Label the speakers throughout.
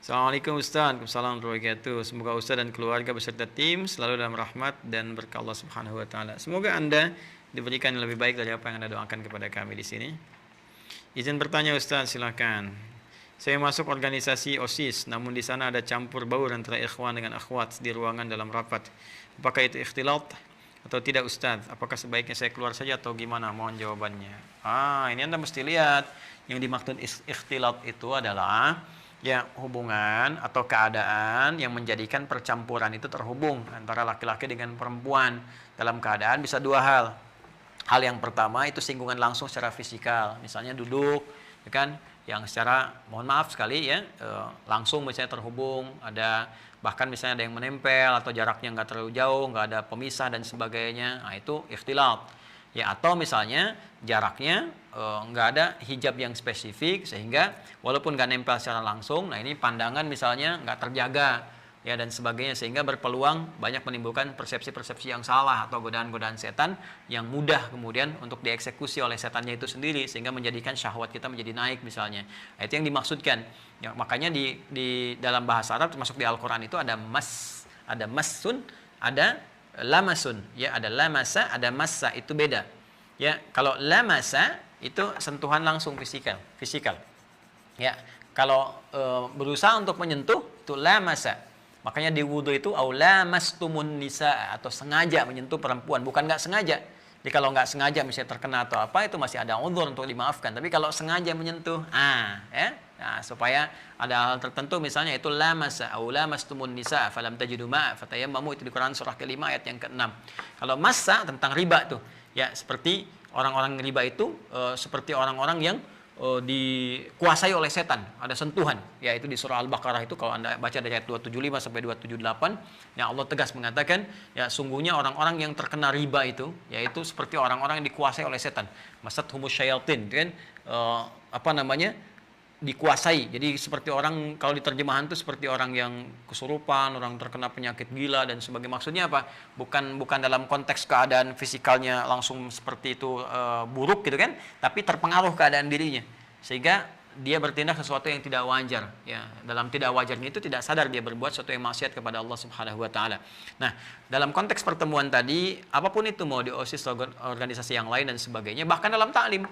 Speaker 1: Assalamualaikum Ustaz. Waalaikumsalam warahmatullahi wabarakatuh. Semoga Ustaz dan keluarga beserta tim selalu dalam rahmat dan berkah Allah Subhanahu wa taala. Semoga Anda diberikan yang lebih baik dari apa yang Anda doakan kepada kami di sini. Izin bertanya Ustaz, silakan. Saya masuk organisasi OSIS, namun di sana ada campur baur antara ikhwan dengan akhwat di ruangan dalam rapat. Apakah itu ikhtilat atau tidak Ustaz? Apakah sebaiknya saya keluar saja atau gimana? Mohon jawabannya. Ini Anda mesti lihat yang dimaksud ikhtilat itu adalah ya hubungan atau keadaan yang menjadikan percampuran itu terhubung antara laki-laki dengan perempuan dalam keadaan bisa dua hal. Hal yang pertama itu singgungan langsung secara fisikal, misalnya duduk, ya kan, yang secara mohon maaf sekali ya langsung misalnya terhubung, ada bahkan misalnya ada yang menempel atau jaraknya nggak terlalu jauh, nggak ada pemisah dan sebagainya, nah itu ikhtilat. Ya atau misalnya jaraknya nggak ada hijab yang spesifik sehingga walaupun nggak nempel secara langsung, nah ini pandangan misalnya nggak terjaga ya dan sebagainya sehingga berpeluang banyak menimbulkan persepsi-persepsi yang salah atau godaan-godaan setan yang mudah kemudian untuk dieksekusi oleh setannya itu sendiri sehingga menjadikan syahwat kita menjadi naik misalnya. Nah, itu yang dimaksudkan. Ya, makanya di dalam bahasa Arab termasuk di Al-Qur'an itu ada massun, ada lamasun, ya ada lamasa, ada massa, itu beda. Ya, kalau lamasa itu sentuhan langsung fisikal. Ya, kalau berusaha untuk menyentuh itu lamasa. Makanya di wudu itu au lamastumun nisa atau sengaja menyentuh perempuan, bukan nggak sengaja. Jadi kalau nggak sengaja misalnya terkena atau apa itu masih ada uzur untuk dimaafkan. Tapi kalau sengaja menyentuh, ya. Nah, supaya ada hal tertentu misalnya itu lamasa au lamastumun nisa falam tajidu ma fatayammamu, itu di Quran surah ke-5 ayat yang ke-6. Kalau massa tentang riba tuh, ya seperti orang-orang riba itu seperti orang-orang yang dikuasai oleh setan, ada sentuhan, yaitu di surah Al-Baqarah itu kalau Anda baca dari ayat 275 sampai 278, ya Allah tegas mengatakan, ya sungguhnya orang-orang yang terkena riba itu, yaitu seperti orang-orang yang dikuasai oleh setan. Masathumus syayatin, kan dikuasai. Jadi seperti orang, kalau di terjemahan itu seperti orang yang kesurupan, orang terkena penyakit gila dan sebagainya. Maksudnya apa? Bukan dalam konteks keadaan fisikalnya langsung seperti itu buruk gitu kan, tapi terpengaruh keadaan dirinya. Sehingga dia bertindak sesuatu yang tidak wajar, ya. Dalam tidak wajarnya itu tidak sadar dia berbuat sesuatu yang maksiat kepada Allah Subhanahu wa taala. Nah, dalam konteks pertemuan tadi, apapun itu mau di OSIS organisasi yang lain dan sebagainya, bahkan dalam taklim,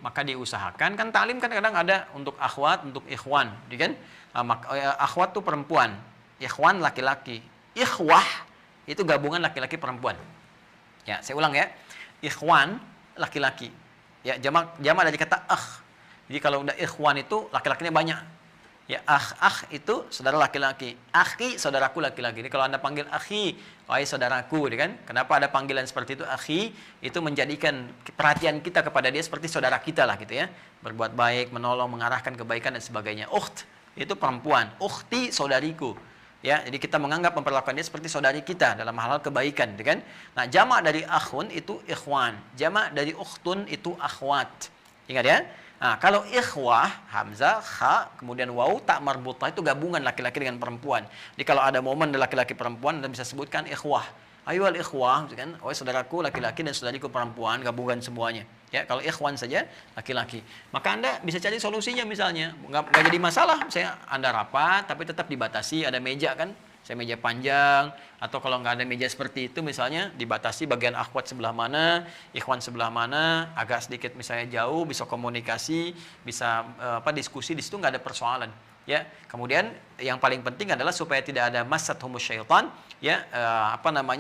Speaker 1: maka diusahakan, kan taklim kan kadang ada untuk akhwat, untuk ikhwan, kan? Akhwat tuh perempuan, ikhwan laki-laki. Ikhwah itu gabungan laki-laki perempuan. Ya, saya ulang ya. Ikhwan laki-laki. Ya, jamak dari kata akh. Jadi kalau udah ikhwan itu laki-lakinya banyak. Ya, akh itu saudara laki-laki. Akhi saudaraku laki-laki. Jadi kalau Anda panggil akhi, wahai saudaraku, kan? Kenapa ada panggilan seperti itu akhi? Itu menjadikan perhatian kita kepada dia seperti saudara kita lah gitu ya. Berbuat baik, menolong, mengarahkan kebaikan dan sebagainya. Ukht itu perempuan, ukhti saudariku. Ya, jadi kita menganggap memperlakukan dia seperti saudari kita dalam hal kebaikan, gitu kan? Nah, jamak dari akhun itu ikhwan, jamak dari ukhtun itu akhwat. Ingat ya? Nah, kalau ikhwah, hamzah, kha, kemudian waw, tak marbutah itu gabungan laki-laki dengan perempuan. Jadi kalau ada momen laki-laki perempuan, Anda bisa sebutkan ikhwah. Ayo al-ikhwah, kan? Oh, saudaraku laki-laki dan saudariku perempuan, gabungan semuanya. Ya, kalau ikhwan saja laki-laki. Maka Anda bisa cari solusinya misalnya. Nggak jadi masalah, misalnya Anda rapat tapi tetap dibatasi, ada meja kan? Saya meja panjang, atau kalau nggak ada meja seperti itu misalnya dibatasi bagian akhwat sebelah mana, ikhwan sebelah mana, agak sedikit misalnya jauh, bisa komunikasi, bisa diskusi, di situ nggak ada persoalan. Ya, kemudian yang paling penting adalah supaya tidak ada masathumus syaitan, ya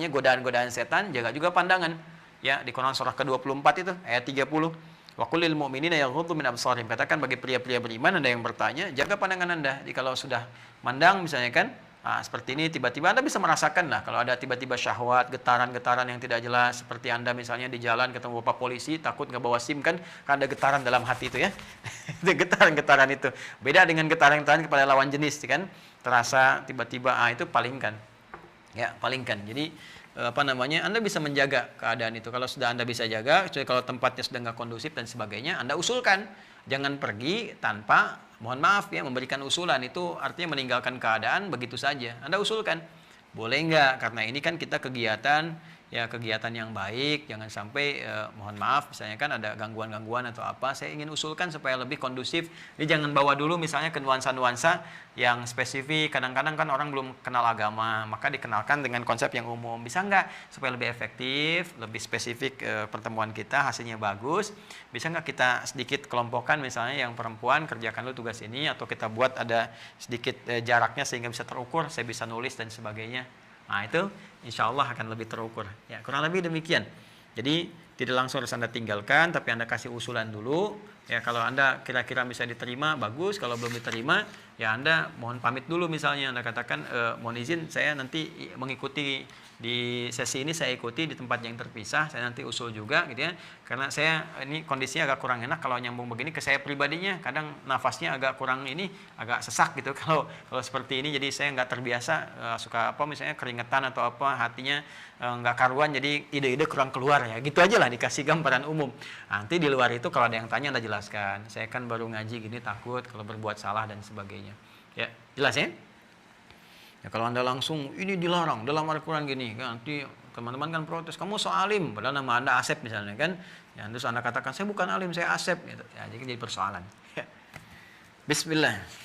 Speaker 1: godaan-godaan setan, jaga juga pandangan. Ya, di Quran surah ke-24 itu ayat 30. Wa qul lil mu'minina yaghuddu min absarihim. Katakan bagi pria-pria beriman, Anda yang bertanya, jaga pandangan Anda. Jadi kalau sudah mandang misalnya kan, seperti ini tiba-tiba Anda bisa merasakan lah kalau ada tiba-tiba syahwat, getaran-getaran yang tidak jelas, seperti Anda misalnya di jalan ketemu Bapak polisi, takut nggak bawa SIM kan ada getaran dalam hati itu ya. Itu getaran-getaran itu. Beda dengan getaran-getaran kepada lawan jenis kan. Terasa tiba-tiba itu palingkan. Ya, palingkan. Jadi Anda bisa menjaga keadaan itu. Kalau sudah Anda bisa jaga, kecuali kalau tempatnya sudah nggak kondusif dan sebagainya, Anda usulkan. Jangan pergi tanpa, mohon maaf ya, memberikan usulan. Itu artinya meninggalkan keadaan begitu saja. Anda usulkan, boleh nggak? Karena ini kan kita kegiatan ya kegiatan yang baik, jangan sampai mohon maaf misalnya kan ada gangguan-gangguan atau apa, saya ingin usulkan supaya lebih kondusif. Jadi jangan bawa dulu misalnya ke nuansa-nuansa yang spesifik. Kadang-kadang kan orang belum kenal agama, maka dikenalkan dengan konsep yang umum. Bisa nggak supaya lebih efektif, lebih spesifik pertemuan kita hasilnya bagus? Bisa nggak kita sedikit kelompokkan misalnya yang perempuan kerjakan dulu tugas ini, atau kita buat ada sedikit jaraknya sehingga bisa terukur, saya bisa nulis dan sebagainya. Nah itu insya Allah akan lebih terukur. Ya kurang lebih demikian. Jadi tidak langsung harus Anda tinggalkan, tapi Anda kasih usulan dulu. Ya kalau Anda kira-kira bisa diterima, bagus. Kalau belum diterima, ya Anda mohon pamit dulu misalnya. Anda katakan, mohon izin saya nanti mengikuti di sesi ini, saya ikuti di tempat yang terpisah, saya nanti usul juga gitu ya. Karena saya ini kondisinya agak kurang enak kalau nyambung begini ke saya pribadinya, kadang nafasnya agak kurang ini, agak sesak gitu kalau seperti ini. Jadi saya nggak terbiasa, suka apa misalnya keringetan atau apa, hatinya nggak karuan, jadi ide-ide kurang keluar ya. Gitu aja lah, dikasih gambaran umum. Nanti di luar itu kalau ada yang tanya Anda jelaskan. Saya kan baru ngaji gini, takut kalau berbuat salah dan sebagainya. Ya, jelas ya? Ya kalau Anda langsung ini dilarang dalam Al-Quran gini, kan nanti teman-teman kan protes, kamu so alim, padahal nama Anda Asep misalnya kan. Ya terus Anda katakan saya bukan alim, saya Asep gitu. Ya jadi persoalan. Ya. Bismillah.